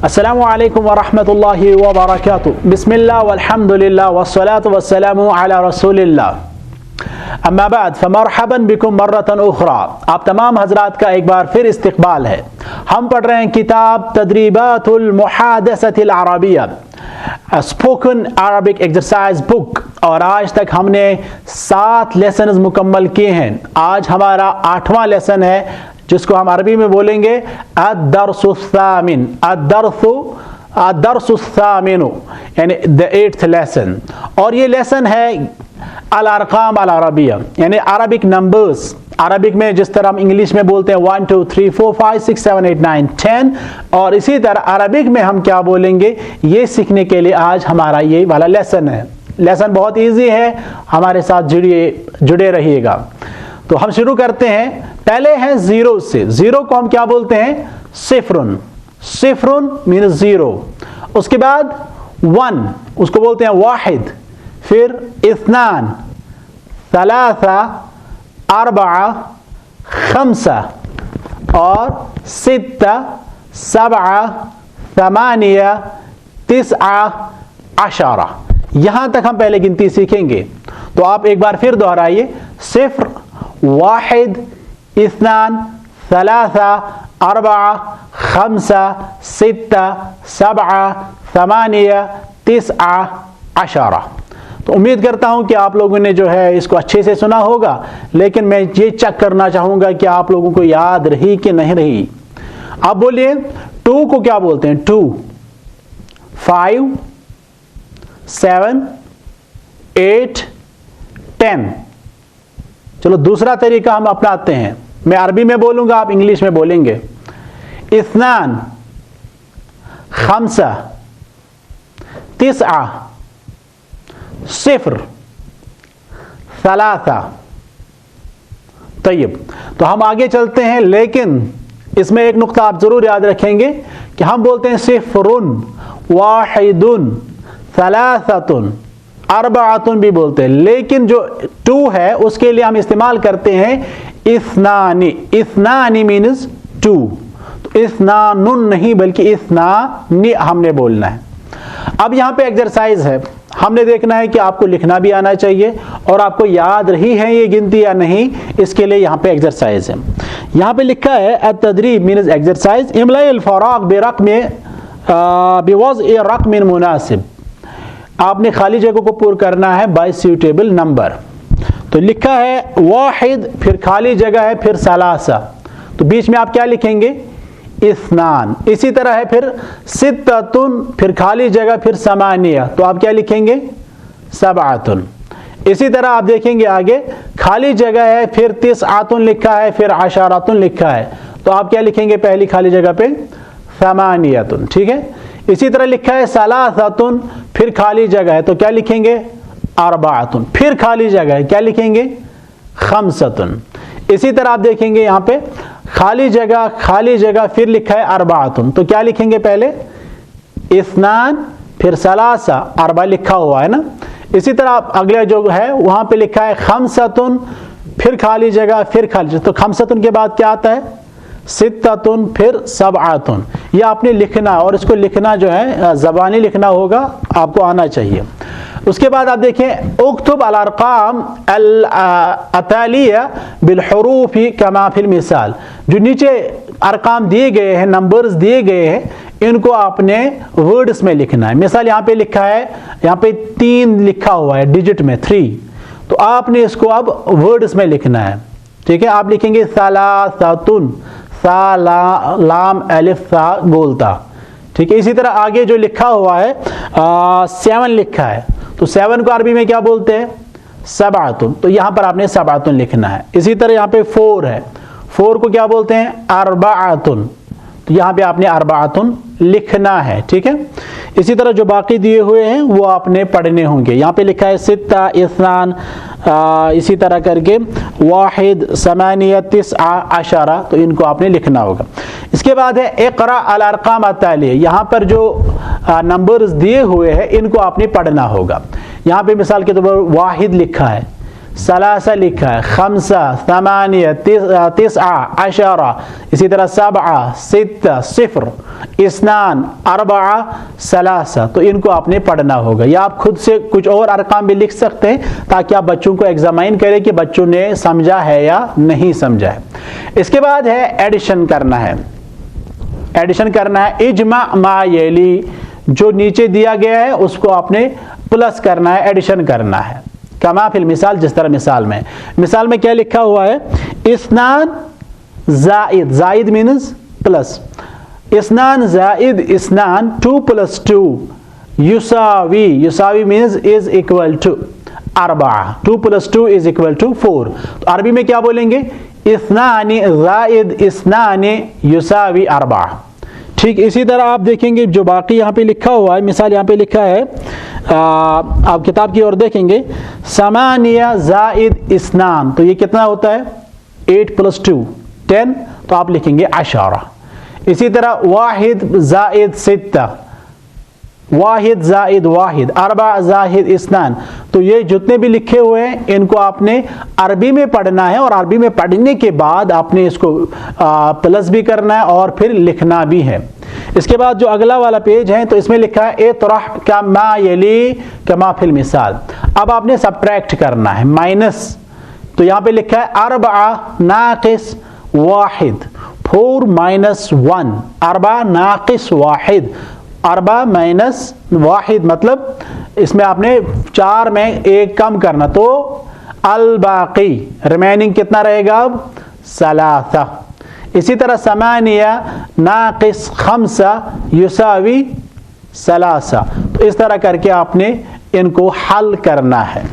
अस्सलामु अलैकुम व रहमतुल्लाहि व बरकातुहू। बिस्मिल्लाह वल्हम्दुलिल्लाह वस्सलातु वस्सलामु अला रसूलिल्लाह। अम्मा बाद फमरहबन बिकुम मर्रतन उखरा। आप तमाम हजरात का एक बार फिर इस्तकबाल है। हम पढ़ रहे हैं किताब तदरीबातुल मुहादसतिल अरबिया, स्पोकन अरबिक एक्सरसाइज बुक, और आज तक हमने 7 लेसन मुकम्मल किए हैं। आज हमारा 8वां लेसन है जिसको हम अरबी में बोलेंगे अद-दर्सुस्सामिन, अद-दर्सुस्सामिनु यानी द 8th लेसन। और ये लेसन है अल-अरकाम अल-अरबिया यानी अरबिक नंबर्स। अरबिक में जिस तरह हम इंग्लिश में बोलते हैं 1 2 3 4 5 6 7 8 9 10, और इसी तरह अरबिक में हम क्या बोलेंगे ये सीखने के लिए आज हमारा ये वाला लेसन है। लेसन बहुत इजी है, हमारे साथ जुड़े रहिएगा। तो हम शुरू करते हैं। पहले है जीरो से। जीरो को हम क्या बोलते हैं? सिफरुन। सिफरुन मीन जीरो। उसके बाद 1 उसको बोलते हैं वाहिद। फिर इस्नान, सलासा, अरबा, खमसा, और सित्ता, सबआ, समानिया, तिस्आ, अशारा। यहां तक हम पहले गिनती सीखेंगे। तो आप एक बार फिर दोहराइए। सिफ्र, वाहिद, इस्नान, सलासा, अरबा, खमसा, सित्ता, सबआ, समानिया, तिस्आ, अशारा। तो उम्मीद करता हूं कि आप लोगों ने जो है इसको अच्छे से सुना होगा, लेकिन मैं ये चेक करना चाहूंगा कि आप लोगों को याद रही कि नहीं रही। आप बोलिए 2 को क्या बोलते हैं? 2, 5, 7, 8, 10। चलो दूसरा तरीका हम अपनाते हैं। मैं अरबी में बोलूंगा, आप इंग्लिश में बोलेंगे। इस्नान, खमसा, तिस्आ, सिफ्र, सलासा। तय्यब, तो हम आगे चलते हैं, लेकिन इसमें एक नुक्ता आप जरूर याद रखेंगे कि हम बोलते हैं सिफरुन, वाहिदुन, सलासतुन, अरबातुन भी बोलते हैं, लेकिन जो 2 है उसके लिए हम इस्तेमाल करते हैं इस्नानी। इस्नानी मीन्स 2। तो इस्नानुन नहीं बल्कि इस्नानी हमने बोलना है। अब यहाँ पे एक्सरसाइज है। हमने देखना है कि आपको लिखना भी आना चाहिए और आपको याद रही है ये गिनती या नहीं, इसके लिए यहाँ पे एक्सरसाइज है। यहाँ पे लिखा है अत-तदरीब मीन्स एक्सरसाइज इमलाइल फराग बिरक़्म बिवज़्इ रक़्मिन मुनासिब। आपने खाली जगह को पूरा करना है बाय सूटेबल नंबर। तो लिखा है वाहिद, फिर खाली जगह है, फिर सलासा, तो बीच में आप क्या लिखेंगे? इस्नान। इसी तरह है फिर सित्ततुन, फिर खाली जगह, फिर समानिया, तो आप क्या लिखेंगे? सबआतुन। इसी तरह आप देखेंगे आगे खाली जगह है, फिर तिस्आतुन लिखा है, फिर अशारातुन लिखा है, तो आप क्या लिखेंगे पहली खाली जगह पे? समानियतुन। ठीक है। इसी तरह लिखा है सलासतुन, फिर खाली जगह है, तो क्या लिखेंगे? अरबातुन। फिर खाली जगह है, क्या लिखेंगे? खमसतुन। इसी तरह आप देखेंगे यहाँ पे खाली जगह, फिर लिखा है अरबातुन, तो क्या लिखेंगे पहले? इस्नान, फिर सलासा, अरबा लिखा हुआ है ना। इसी तरह अगला जो है वहां पे लिखा है खमसतुन, फिर खाली जगह, फिर खाली जगह, तो खमसतुन के बाद क्या आता है? सित्ततुन, फिर सबआतुन। ये आपने लिखना, और इसको लिखना जो है ज़बानी लिखना होगा, आपको आना चाहिए। उसके बाद आप देखें उक्तुब अल-अरक़ाम अल-अतालिया बिल-हुरूफ़ि कमा फिल मिसाल। जो नीचे अरकाम दिए गए हैं, नंबर्स दिए गए हैं, इनको आपने वर्ड्स में लिखना है। मिसाल यहाँ पे लिखा है, यहाँ पे 3 लिखा हुआ है डिजिट में 3, तो आपने इसको अब वर्ड्स में लिखना है। ठीक है। आप लिखेंगे सलासतुन, सा लाम अलिफ सा गोलता। ठीक है। इसी तरह आगे जो लिखा हुआ है 7 लिखा है, तो 7 को अरबी में क्या बोलते हैं? सबआतुन, तो यहाँ पर आपने सबआतुन लिखना है। इसी तरह यहाँ पे 4 है, 4 को क्या बोलते हैं? अरबातुन, तो यहाँ पे आपने अरबातुन लिखना है। ठीक है। इसी तरह जो बाकी दिए हुए हैं वो आपने पढ़ने होंगे। यहाँ पे लिखा है सित्ता, इस्नान, इसी तरह करके वाहिद, समानिया, तिस्आ, अशारा, तो इनको आपने लिखना होगा। इसके बाद है इक़रा अल-अरक़ाम अत-तालिया। यहाँ पर जो नंबर्स दिए हुए हैं इनको आपने पढ़ना होगा। यहाँ पे मिसाल के तौर पर वाहिद लिखा है, सलासा लिखा है, खमसा, थमानिया, तिस्आ, अशरा, इसी तरह सबआ, सित्ता, सिफ्र, इस्नान, अरबआ, सलासा। तो इनको आपने पढ़ना होगा, या आप खुद से कुछ और अरकाम भी लिख सकते हैं ताकि आप बच्चों को एग्जामाइन करें कि बच्चों ने समझा है या नहीं समझा है। इसके बाद है एडिशन करना है। एडिशन करना है, इजमा मा यली, जो नीचे दिया गया है उसको आपने प्लस करना है, एडिशन करना है। कमा फिल मिसाल, जिस तरह मिसाल में क्या लिखा हुआ है, इस्नान जाइद, जाइद मीन्स प्लस, इस्नान जाइद इस्नान, 2 + 2 युसावी, युसावी मीन्स इज इक्वल टू अरबा, 2 + 2 इज इक्वल टू 4। तो अरबी में क्या बोलेंगे, इस्नानी जाइद इस्नानी युसावी अरबा। ठीक इसी तरह आप देखेंगे जो बाकी यहाँ पे लिखा हुआ है, मिसाल यहाँ पे लिखा है, आप किताब की ओर देखेंगे, समानिया जाइद इस्नान, तो ये कितना होता है, 8 + 2 10, तो आप लिखेंगे अशारा। इसी तरह वाहिद जाइद सित्ता, वाहिद जाइद वाहिद, अरबा जाहिद इस्नान। तो ये जितने भी लिखे हुए हैं इनको आपने अरबी में पढ़ना है, और अरबी में पढ़ने के बाद आपने इसको प्लस भी करना है और फिर लिखना भी है। इसके बाद जो अगला वाला पेज है, तो इसमें लिखा है इतरह कमा यली कमा फिल मिसाल। अब आपने सब्ट्रैक्ट करना है, माइनस, तो यहाँ पे लिखा है अरबा नाकिस वाहिद, 4 - 1, अरबा नाकिस वाहिद, अरबा माइनस वाहिद, मतलब इसमें आपने 4 में 1 कम करना, तो अल बाकी रिमेनिंग कितना रहेगा अब, सलासा। इसी तरह समानिया नाकिस खमसा युसावी सलासा। तो इस तरह करके आपने इनको हल करना है।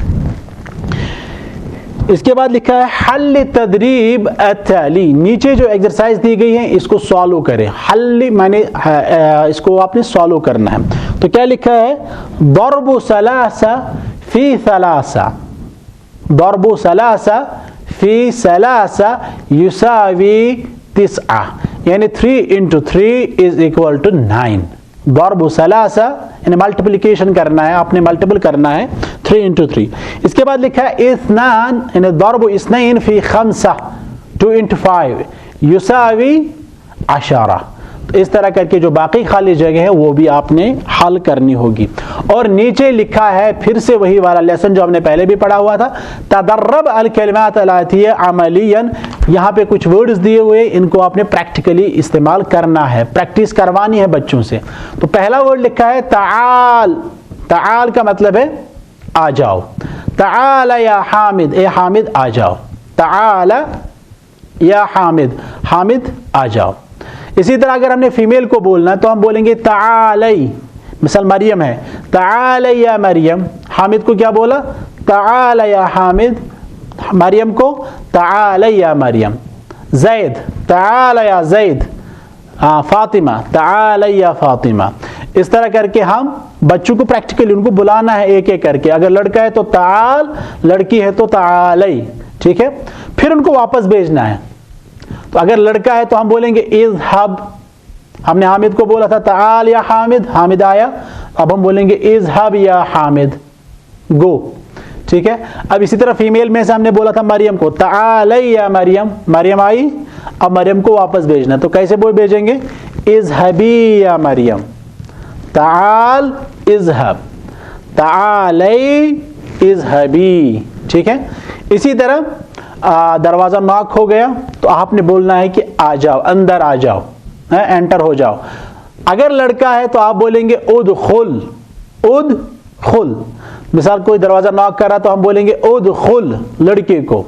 इसके बाद लिखा है हल तदरीब अताली, नीचे जो एक्सरसाइज दी गई है इसको सॉल्व करें। हल माने इसको आपने सॉल्व करना है। तो क्या लिखा है, दरबु सलासा फी सलासा, दरबु सलासा फी सलासा युसावी तिस्आ, यानी 3 × 3 इज इक्वल टू 9। दरबु सलासा यानी मल्टीप्लिकेशन करना है, आपने मल्टीपल करना है 3 × 3। इसके बाद लिखा है इस्नान यानी दरबु इस्नैन फी खमसा 2 × 5 युसावी अशारा। तो इस तरह करके जो बाकी खाली जगह है वो भी आपने हल करनी होगी। और नीचे लिखा है फिर से वही वाला लेसन जो हमने पहले भी पढ़ा हुआ था, तदर्रब अल कलिमात अलातिया अमलियन, यहाँ पे कुछ वर्ड्स दिए हुए, इनको आपने प्रैक्टिकली इस्तेमाल करना है, प्रैक्टिस करवानी है बच्चों से। तो पहला वर्ड लिखा है ताल, ताल का मतलब है आ जाओ, ताल या हामिद, ए हामिद आ जाओ, ताल या हामिद, हामिद आ जाओ। इसी तरह अगर हमने फीमेल को बोलना है तो हम बोलेंगे तालई, मिसाल मरियम है, तालई या मरियम, हामिद को क्या बोला, ताल या हामिद, मरियम को तालई या मरियम। जैद, ताल या जैद, फातिमा, तालई या फातिमा। इस तरह करके हम बच्चों को प्रैक्टिकली उनको बुलाना है एक एक करके। अगर लड़का है तो ताल, लड़की है तो तालई, ठीक है। फिर उनको वापस भेजना है। तो अगर लड़का है तो हम बोलेंगे इज़हब, हमने हामिद को बोला था ताल या हामिद, हामिद आया, अब हम बोलेंगे इज़हब या हामिद, गो, ठीक है। अब इसी तरह फीमेल में से हमने बोला था मरियम को तालई या मरियम, मरियम आई, अब मरियम को वापस भेजना, तो कैसे वो भेजेंगे, इज़हबी या मरियम, ताल इज़हब, तालई इज़हबी, ठीक है। इसी तरह दरवाज़ा नॉक हो गया तो आपने बोलना है कि आ जाओ, अंदर आ जाओ, एंटर हो जाओ। अगर लड़का है तो आप बोलेंगे उदखुल, उदखुल। मिसाल कोई दरवाज़ा नॉक कर रहा तो हम बोलेंगे उदखुल, लड़के को।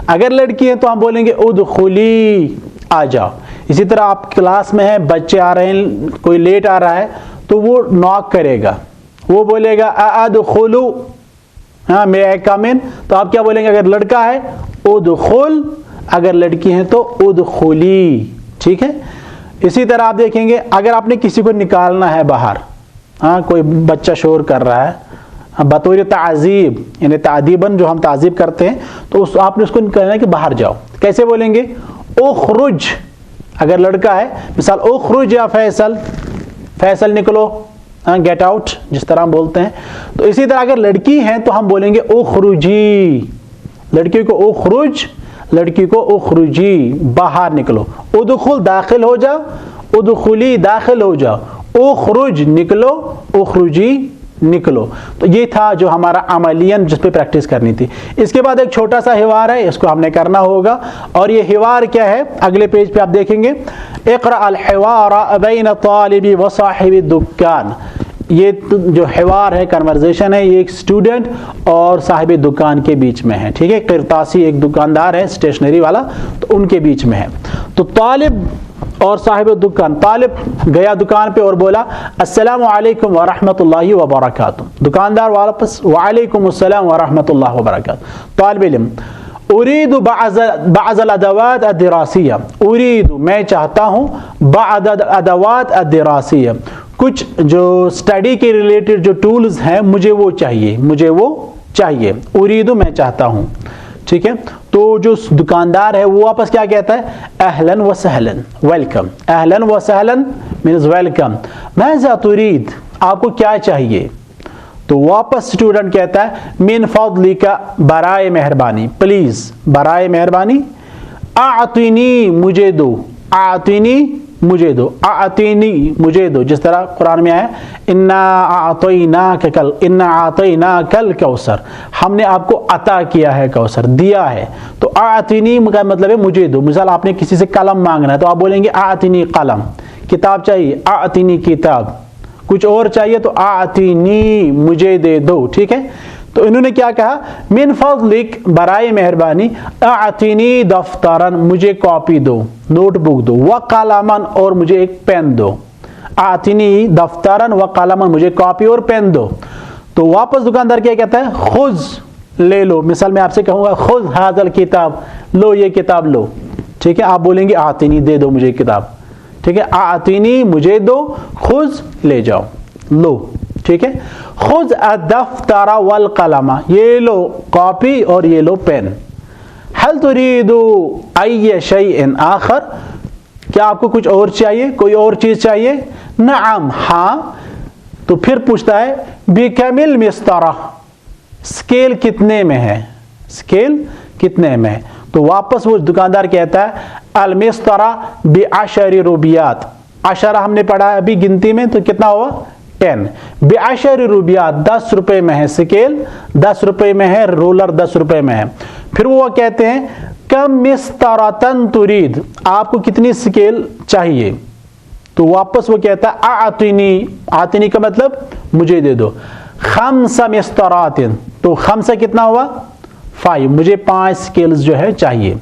अगर लड़की है तो हम बोलेंगे उदखुली, आ जाओ। इसी तरह आप क्लास में हैं, बच्चे आ रहे हैं, कोई लेट आ रहा है तो वो नॉक करेगा, वो बोलेगा अदखुलु, हाँ मे आई कम इन, तो आप क्या बोलेंगे, अगर लड़का है उदखुल, अगर लड़की है तो उदखुली, ठीक है। इसी तरह आप देखेंगे अगर आपने किसी को निकालना है बाहर, हाँ कोई बच्चा शोर कर रहा है, बतौर ताज़ीब यानी तादीबन जो हम ताज़ीब करते हैं, तो आपने उसको निकालना है कि बाहर जाओ। कैसे बोलेंगे, उखरुज, अगर लड़का है मिसाल उखरुज या फैसल, फैसल निकलो, गेट आउट जिस तरह हम बोलते हैं। तो इसी तरह अगर लड़की हैं तो हम बोलेंगे उखरुजी, लड़की को उखरुज, लड़की को उखरुजी, बाहर निकलो। उदखुल दाखिल हो जाओ, उदखुली दाखिल हो जाओ, उखरुज निकलो, उखरुजी निकलो। तो ये था जो हमारा अमलियन जिस पे प्रैक्टिस करनी थी। इसके बाद एक छोटा सा हिवार है, इसको हमने करना होगा। और ये हिवार क्या है, अगले पेज पे आप देखेंगे, इक़रा अल हिवार बैन तालिबी व साहिबी दुकान। ये जो हिवार है, कन्वर्सेशन है, ये एक स्टूडेंट और साहिब दुकान के बीच में है, ठीक है। किरतासी एक दुकानदार है स्टेशनरी वाला, तो उनके बीच में है। तो तालिब और साहिब दुकान, तालिब गया दुकान पे और बोला अस्सलामु अलैकुम व रहमतुल्लाहि व बरकातुहू। दुकानदार वापस वालेकुम अस्सलाम व रहमतुल्लाहि व बरकातुहू। तालिब इल्म उरीदु बाज़ल अदवात अद-दिरासिया, उरीदु मैं चाहता हूँ, बाज़ अदवात अद-दिरासिया कुछ जो स्टडी के रिलेटेड जो टूल्स हैं मुझे वो चाहिए, मुझे वो चाहिए। उरीदु मैं चाहता हूँ, ठीक है। तो जो दुकानदार है वो वापस क्या कहता है, अहलन व सहलन, वेलकम। अहलन व सहलन मीन्स वेलकम। माज़ा तुरीद, आपको क्या चाहिए। तो वापस स्टूडेंट कहता है मिन फज़लिका, बराए मेहरबानी, प्लीज, बराए मेहरबानी। आतिनी मुझे दो, आतिनी मुझे दो, आतिनी मुझे दो। जिस तरह कुरान में आया इन्ना आतैना कल कौसर, हमने आपको अता किया है, कौसर दिया है। तो आतिनी का मतलब है मुझे दो। मिसाल आपने किसी से कलम मांगना है तो आप बोलेंगे आतिनी कलम, किताब चाहिए आतिनी किताब, कुछ और चाहिए तो आतिनी मुझे दे दो, ठीक है। तो इन्होंने क्या कहा, मिन फज़लिक बराए मेहरबानी, आतिनी दफ्तरन मुझे कॉपी दो, नोटबुक दो, व कलमन और मुझे एक पेन दो। आतिनी दफ्तरन व कलमन मुझे कॉपी और पेन दो। तो वापस दुकानदार क्या कहता है, खुज ले लो। मिसाल मैं आपसे कहूँगा खुज हाज़ल किताब, लो ये किताब लो, ठीक है। आप बोलेंगे आतिनी दे दो मुझे किताब, ठीक है। आतिनी मुझे दो, खुज ले जाओ, लो, ठीक है। खुज अद-दफ्तरा वल कलमा, ये लो कॉपी और ये लो पेन। हल तुरीदु अय्य शैइन आखर, क्या आपको कुछ और चाहिए, कोई और चीज चाहिए। नअम, हाँ। तो फिर पूछता है बिकमिल मिस्तारा, स्केल कितने में है, स्केल कितने में है। तो वापस वो दुकानदार कहता है अल मिस्तारा बिअशरी रुबियात, अशरा हमने पढ़ा है अभी गिनती में, तो कितना हुआ 10। बिअशरी रुबियात 10 रुपए में है, स्केल 10 रुपए में है, रोलर 10 रुपए में है। फिर वो कहते हैं कम मिस्तारतन तुरीद, आपको कितनी स्केल चाहिए। तो वापस वो कहता है आतिनी, आतिनी का मतलब मुझे दे दो। खम्सा मिस्तारातिन, तो खम्सा कितना हुआ 5, मुझे 5 स्केल्स जो है चाहिए।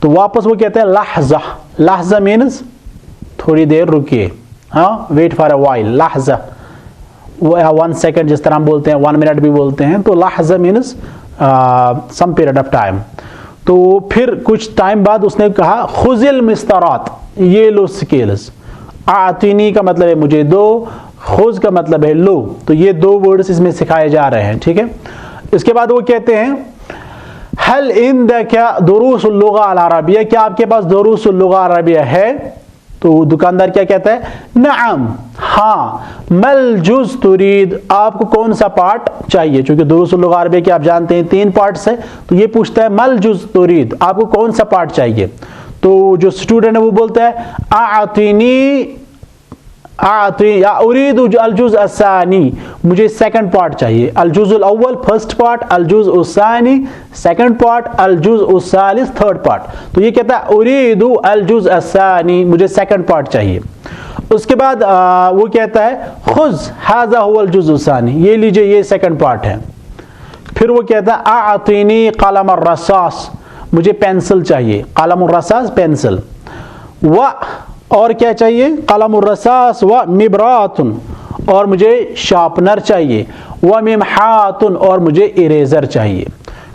तो वापस वो कहते हैं लहजा, लहजा मीन्स थोड़ी देर रुकिए, हाँ, वेट फॉर अ वाइल। लहजा 1 सेकंड, जिस तरह हम बोलते हैं 1 मिनट भी बोलते हैं, तो लहजा means some period of time. तो फिर कुछ टाइम बाद उसने कहा खुजिल मिस्तारात, ये लो स्केल्स। आतिनी का मतलब है मुझे दो, खुज का मतलब है लो। तो ये 2 वर्ड्स इसमें सिखाए जा रहे हैं, ठीक है। इसके बाद वो कहते हैं हल इंदका दुरूसुल लुगा अल अरबिया, क्या आपके पास दुरूसुल लुगा अल अरबिया है। तो दुकानदार क्या कहता है नअम, हाँ। मल जुज़ तुरीद, आपको कौन सा पार्ट चाहिए। चूंकि दुरूसुल लुगा अरबिया के आप जानते हैं 3 पार्ट्स है, तो ये पूछता है मल जुज़ तुरीद, आपको कौन सा पार्ट चाहिए। तो जो स्टूडेंट है वो बोलता है आतिनी या उरीदु अल जुज़ अस्सानी, मुझे सेकंड पार्ट चाहिए। अल जुज़ुल अव्वल फर्स्ट पार्ट, अल जुज़ अस्सानी सेकंड पार्ट, अल जुज़ अस्सालिस थर्ड पार्ट। तो ये कहता है उरीदु अल जुज़ अस्सानी, मुझे सेकंड पार्ट चाहिए। उसके बाद वो कहता है खुज़ हाज़ा हुवल जुज़ अस्सानी, ये लीजिए ये सेकंड पार्ट है। फिर वो कहता है आतिनी कलम अर्रसास, मुझे पेंसिल चाहिए। कलम अर्रसास पेंसिल, व और क्या चाहिए कलम अर्रसास व मिबरातुन, और मुझे शार्पनर चाहिए। व मिमहातुन, और मुझे इरेजर चाहिए।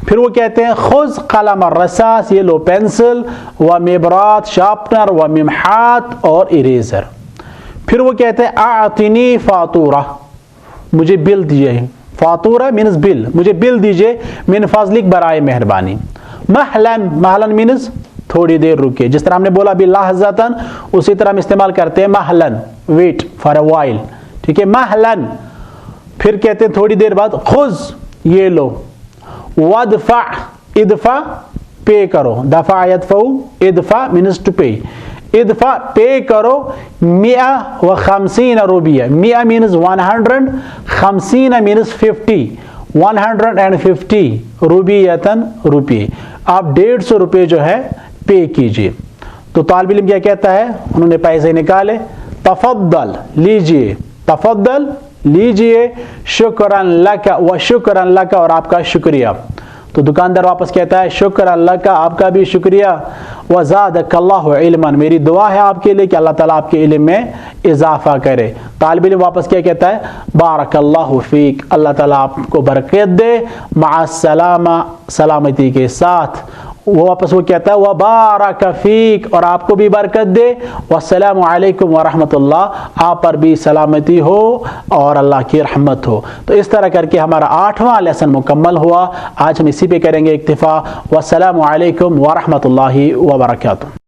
फिर वो कहते हैं खुज़ कलम अर्रसास, ये लो पेंसिल, व मिबरात शार्पनर, व मिमहात और इरेजर। फिर वो कहते हैं आतिनी फातूरा, मुझे बिल दीजिए। फातूरा मीन्स बिल, मुझे बिल दीजिए। मिन फज़लिक बराए मेहरबानी। महलन, महलन मीन्स थोड़ी देर रुके, जिस तरह हमने बोला अभी लहज़तन, उसी तरह हम इस्तेमाल करते हैं महलन, वेट फॉर अ वाइल, ठीक है। महलन, फिर कहते हैं थोड़ी देर बाद खुज़, ये लो। वदफ़ा, इदफा पे करो, दफा यदफऊ, इदफा मीन्स टू पे, इदफा पे करो 150 रुपया, 100 मीन्स 100, 50 मीन्स 50, 150 रुपयतन रुपये, आप 150 रुपये जो है पे कीजिए। तो तालिब इल्म क्या कहता है, उन्होंने पैसे निकाले, तफद्दल लीजिए, तफद्दल लीजिए, शुक्रन लका व शुक्रन लका, और आपका शुक्रिया। तो दुकानदार वापस कहता है शुक्रन लका, आपका भी शुक्रिया, व ज़ादकल्लाहु इल्मन, मेरी दुआ है आपके लिए कि अल्लाह ताला आपके इल्म में इजाफा करे। तालिब इल्म वापस क्या कहता है, बारकल्लाहु फीक, अल्लाह ताला आपको बरकत दे, मअस्सलामा, सलामती के साथ। वो वापस वो कहता है व बारक फीक, और आपको भी बरकत दे, वस्सलामु अलैकुम व रहमतुल्लाह, आप पर भी सलामती हो और अल्लाह की रहमत हो। तो इस तरह करके हमारा 8वां लेसन मुकम्मल हुआ। आज हम इसी पे करेंगे इक्तिफा। वस्सलामु अलैकुम व रहमतुल्लाहि व बरकातुहू।